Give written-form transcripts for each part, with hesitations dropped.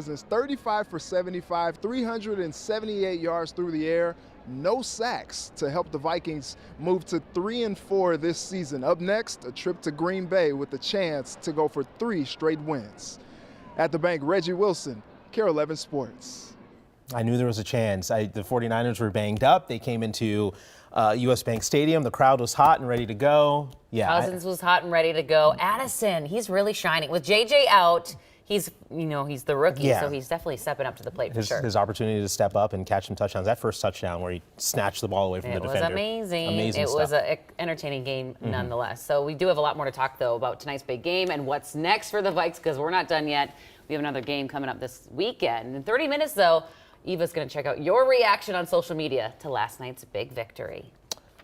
It's 35 for 75, 378 yards through the air, no sacks to help the Vikings move to 3-4 this season. Up next, a trip to Green Bay with the chance to go for 3 straight wins. At the bank, Reggie Wilson, KARE 11 Sports. I knew there was a chance. The 49ers were banged up. They came into U.S. Bank Stadium. The crowd was hot and ready to go. Yeah, Cousins was hot and ready to go. Addison, he's really shining. With J.J. out, he's the rookie, so he's definitely stepping up to the plate for sure. His opportunity to step up and catch some touchdowns. That first touchdown where he snatched the ball away from the defender. It was amazing. Amazing stuff. Was an entertaining game nonetheless. So we do have a lot more to talk, though, about tonight's big game and what's next for the Vikes, because we're not done yet. We have another game coming up this weekend. In 30 minutes, though, Eva's going to check out your reaction on social media to last night's big victory.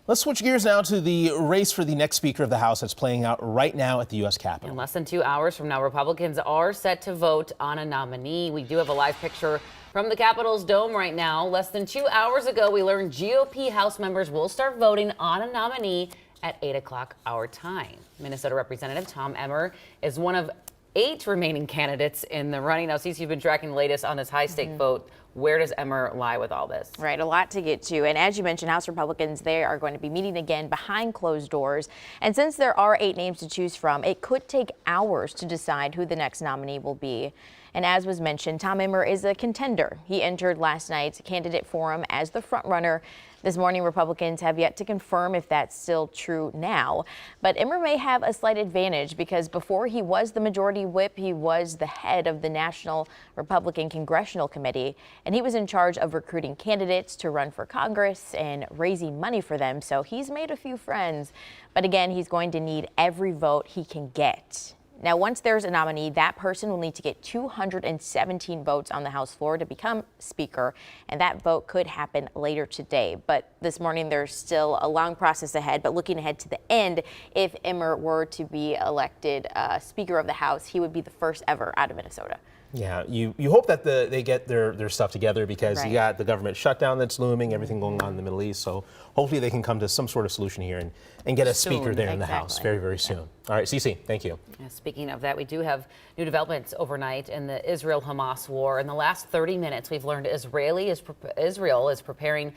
Let's switch gears now to the race for the next Speaker of the House that's playing out right now at the U.S. Capitol. In less than 2 hours from now, Republicans are set to vote on a nominee. We do have a live picture from the Capitol's dome right now. Less than 2 hours ago, we learned GOP House members will start voting on a nominee at 8 o'clock our time. Minnesota Representative Tom Emmer is one of 8 remaining candidates in the running. Now, Cece, you've been tracking the latest on this high-stake vote. Where does Emmer lie with all this? Right, a lot to get to. And as you mentioned, House Republicans, they are going to be meeting again behind closed doors. And since there are 8 names to choose from, it could take hours to decide who the next nominee will be. And as was mentioned, Tom Emmer is a contender. He entered last night's candidate forum as the frontrunner. This morning, Republicans have yet to confirm if that's still true now. But Emmer may have a slight advantage because before he was the majority whip, he was the head of the National Republican Congressional Committee, and he was in charge of recruiting candidates to run for Congress and raising money for them. So he's made a few friends. But again, he's going to need every vote he can get. Now, once there's a nominee, that person will need to get 217 votes on the House floor to become Speaker, and that vote could happen later today. But this morning, there's still a long process ahead. But looking ahead to the end, if Emmer were to be elected Speaker of the House, he would be the first ever out of Minnesota. Yeah, you hope that they get their stuff together because you got the government shutdown that's looming, everything going on in the Middle East. So hopefully they can come to some sort of solution here and get a speaker there in the House very, very soon. All right, Cece, thank you. Yeah, speaking of that, we do have new developments overnight in the Israel-Hamas war. In the last 30 minutes, we've learned Israel is preparing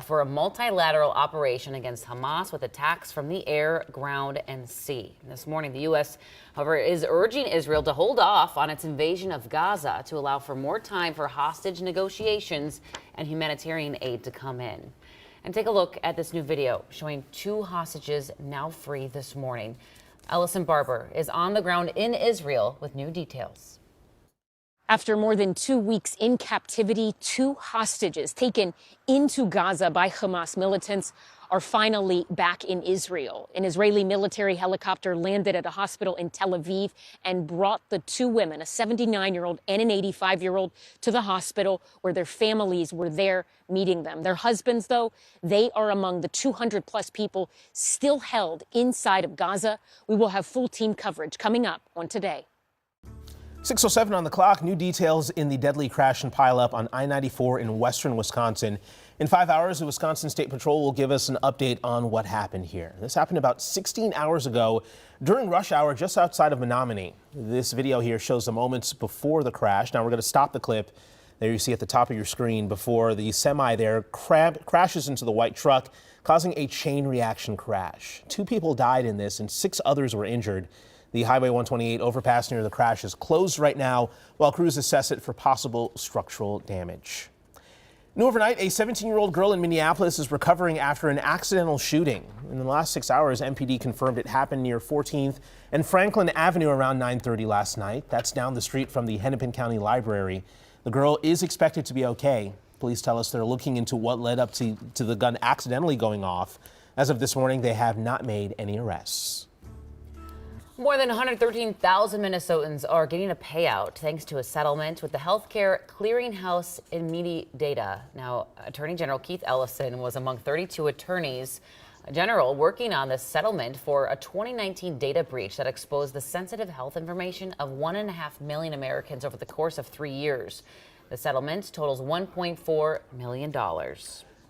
for a multilateral operation against Hamas with attacks from the air, ground, and sea. This morning, the U.S., however, is urging Israel to hold off on its invasion of Gaza to allow for more time for hostage negotiations and humanitarian aid to come in. And take a look at this new video showing 2 hostages now free this morning. Ellison Barber is on the ground in Israel with new details. After more than 2 weeks in captivity, 2 hostages taken into Gaza by Hamas militants are finally back in Israel. An Israeli military helicopter landed at a hospital in Tel Aviv and brought the 2 women, a 79-year-old and an 85-year-old, to the hospital where their families were there meeting them. Their husbands, though, they are among the 200-plus people still held inside of Gaza. We will have full team coverage coming up on Today. 6:07 on the clock. New details in the deadly crash and pileup on I-94 in western Wisconsin. In 5 hours, the Wisconsin State Patrol will give us an update on what happened here. This happened about 16 hours ago during rush hour just outside of Menominee. This video here shows the moments before the crash. Now we're going to stop the clip. There you see at the top of your screen before the semi there crashes into the white truck, causing a chain reaction crash. 2 people died in this and 6 others were injured. The Highway 128 overpass near the crash is closed right now while crews assess it for possible structural damage. New overnight, a 17-year-old girl in Minneapolis is recovering after an accidental shooting. In the last 6 hours, MPD confirmed it happened near 14th and Franklin Avenue around 9:30 last night. That's down the street from the Hennepin County Library. The girl is expected to be okay. Police tell us they're looking into what led up to the gun accidentally going off. As of this morning, they have not made any arrests. More than 113,000 Minnesotans are getting a payout thanks to a settlement with the Healthcare Clearinghouse in Medidata. Now, Attorney General Keith Ellison was among 32 attorneys general working on this settlement for a 2019 data breach that exposed the sensitive health information of 1.5 million Americans over the course of 3 years. The settlement totals $1.4 million.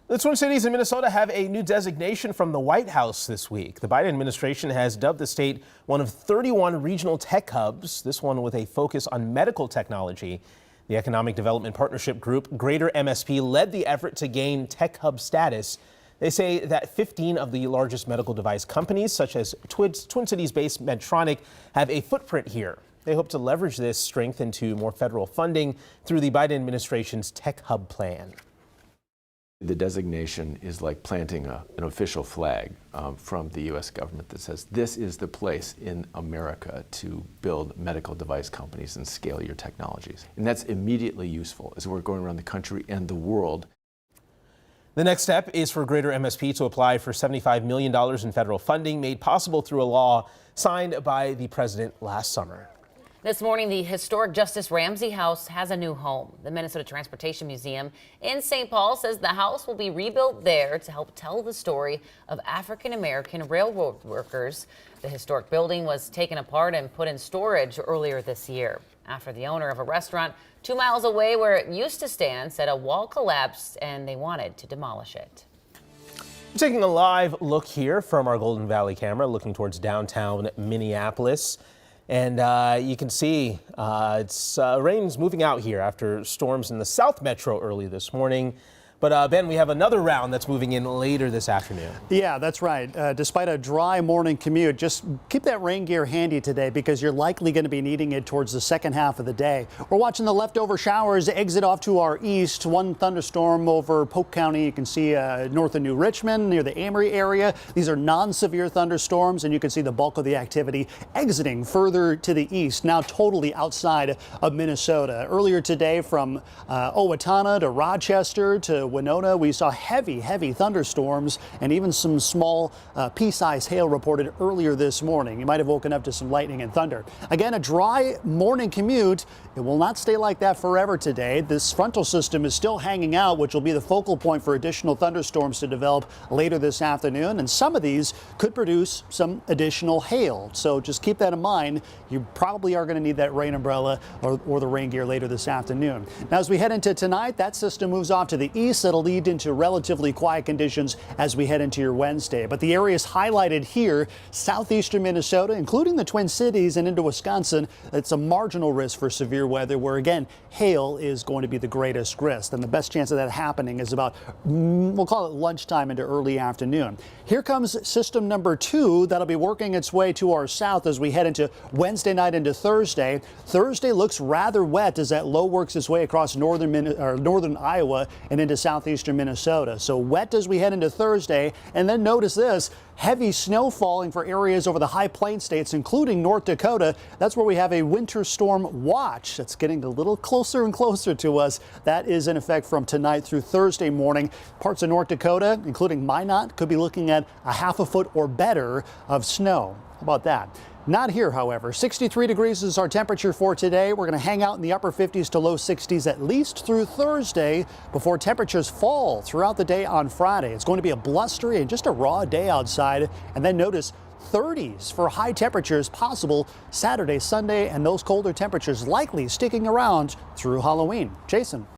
The Twin Cities in Minnesota have a new designation from the White House this week. The Biden administration has dubbed the state one of 31 regional tech hubs, this one with a focus on medical technology. The Economic Development Partnership Group, Greater MSP, led the effort to gain tech hub status. They say that 15 of the largest medical device companies, such as Twin Cities-based Medtronic, have a footprint here. They hope to leverage this strength into more federal funding through the Biden administration's Tech Hub plan. The designation is like planting an official flag from the U.S. government that says this is the place in America to build medical device companies and scale your technologies. And that's immediately useful as we're going around the country and the world. The next step is for Greater MSP to apply for $75 million in federal funding made possible through a law signed by the president last summer. This morning, the historic Justice Ramsey House has a new home. The Minnesota Transportation Museum in St. Paul says the house will be rebuilt there to help tell the story of African-American railroad workers. The historic building was taken apart and put in storage earlier this year after the owner of a restaurant 2 miles away where it used to stand said a wall collapsed and they wanted to demolish it. Taking a live look here from our Golden Valley camera, looking towards downtown Minneapolis. And you can see rain's moving out here after storms in the South Metro early this morning. But Ben, we have another round that's moving in later this afternoon. Yeah, that's right. Despite a dry morning commute, just keep that rain gear handy today because you're likely going to be needing it towards the second half of the day. We're watching the leftover showers exit off to our east. One thunderstorm over Polk County. You can see north of New Richmond near the Amory area. These are non-severe thunderstorms, and you can see the bulk of the activity exiting further to the east, now totally outside of Minnesota. Earlier today from Owatonna to Rochester to Winona, we saw heavy thunderstorms and even some small pea-sized hail reported earlier this morning. You might have woken up to some lightning and thunder. Again, a dry morning commute. It will not stay like that forever today. This frontal system is still hanging out, which will be the focal point for additional thunderstorms to develop later this afternoon. And some of these could produce some additional hail. So just keep that in mind. You probably are going to need that rain umbrella or the rain gear later this afternoon. Now, as we head into tonight, that system moves off to the east. That'll lead into relatively quiet conditions as we head into your Wednesday. But the areas highlighted here, southeastern Minnesota, including the Twin Cities and into Wisconsin, it's a marginal risk for severe weather where, again, hail is going to be the greatest risk. And the best chance of that happening is about, we'll call it lunchtime into early afternoon. Here comes system number 2 that'll be working its way to our south as we head into Wednesday night into Thursday. Thursday looks rather wet as that low works its way across northern Iowa and into southeastern Minnesota. So wet as we head into Thursday. And then notice this, heavy snow falling for areas over the high plain states, including North Dakota. That's where we have a winter storm watch. That's getting a little closer and closer to us. That is in effect from tonight through Thursday morning. Parts of North Dakota, including Minot, could be looking at a half a foot or better of snow. How about that? Not here, however. 63 degrees is our temperature for today. We're going to hang out in the upper 50s to low 60s at least through Thursday before temperatures fall throughout the day on Friday. It's going to be a blustery and just a raw day outside. And then notice 30s for high temperatures possible Saturday, Sunday, and those colder temperatures likely sticking around through Halloween. Jason.